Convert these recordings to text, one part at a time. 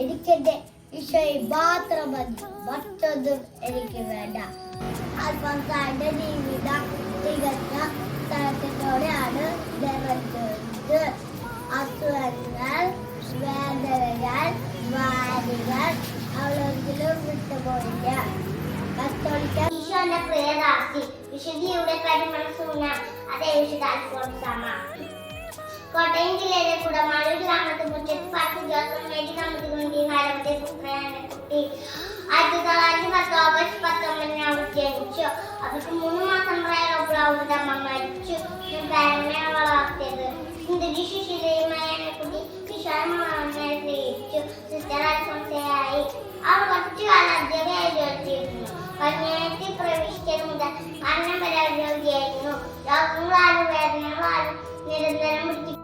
എനിക്കെന്റെ ഈശോയെ മാത്രം മതി, മറ്റൊന്നും എനിക്ക് വേണ്ട. അൽഫോൻസായുടെ ജീവിതം തികഞ്ഞ സ്ഥലത്തോടെയാണ് നിറഞ്ഞത്. അസുഖങ്ങൾ, വേദനകൾ, വാരികൾ അവളൊരിക്കലും വിട്ടുപോയില്ല. ഈശോന്റെ പ്രിയദാസി വിശുദ്ധിയുടെ കരിമണസൂന അതേ വിശുദ്ധ അൽഫോൻസാമ്മ. കോട്ടയം ജില്ലയിലെ കുടമാളൂർ ഗ്രാമത്തിൽ മുറ്റത്ത് പാർട്ടി ജോസഫ് മേരി ദമ്പതികളുടെ നാലാമത്തെ പുത്രനാണ് കുട്ടി. 1910 ഓഗസ്റ്റ് 19 അവർ ജനിച്ചു. അവർക്ക് 3 മാസം പ്രായമുള്ള അവരുടെ അമ്മ മരിച്ചു. പേരനെയാണ് വളർത്തിയത്. സുന്ദരി സുശീലയുമായ കുട്ടി വിശാലമായി സ്നേഹിച്ചു. സിസ്റ്റർ അൽഫോൻസയായി അവർ കുറച്ചുകാലം അധ്യാപകയായി ജോലി ചെയ്തിരുന്നു. കന്യായത്തിൽ പ്രവേശിച്ചത് മുതൽ മരണം വരെ രോഗിയായിരുന്നു. രോഗങ്ങളാലും വേദനകളാലും നിരന്തരം പിടിച്ചു.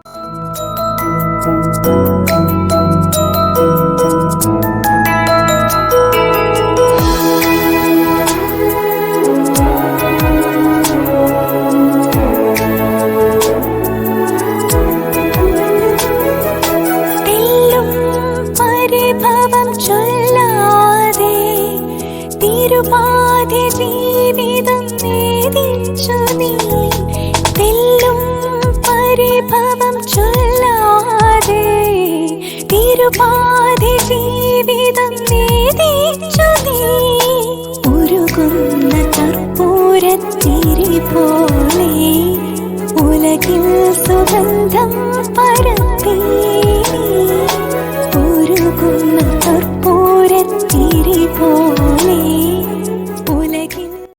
പരിഭവം ചൊല്ലാതെ തിരുപാതി ജീവിതം നേദിച്ചു നീ. തെല്ലും പരിഭവം ചൊല്ലാതെ തിരുപാതി ജീവിതം നേദിച്ചു നീ. ഉരുകുന്ന കർപ്പൂരത്തിരി പോലെ ഉലകിൽ സുഗന്ധം പരത്തി. ഉരുകുന്ന കർപ്പൂരത്തിരി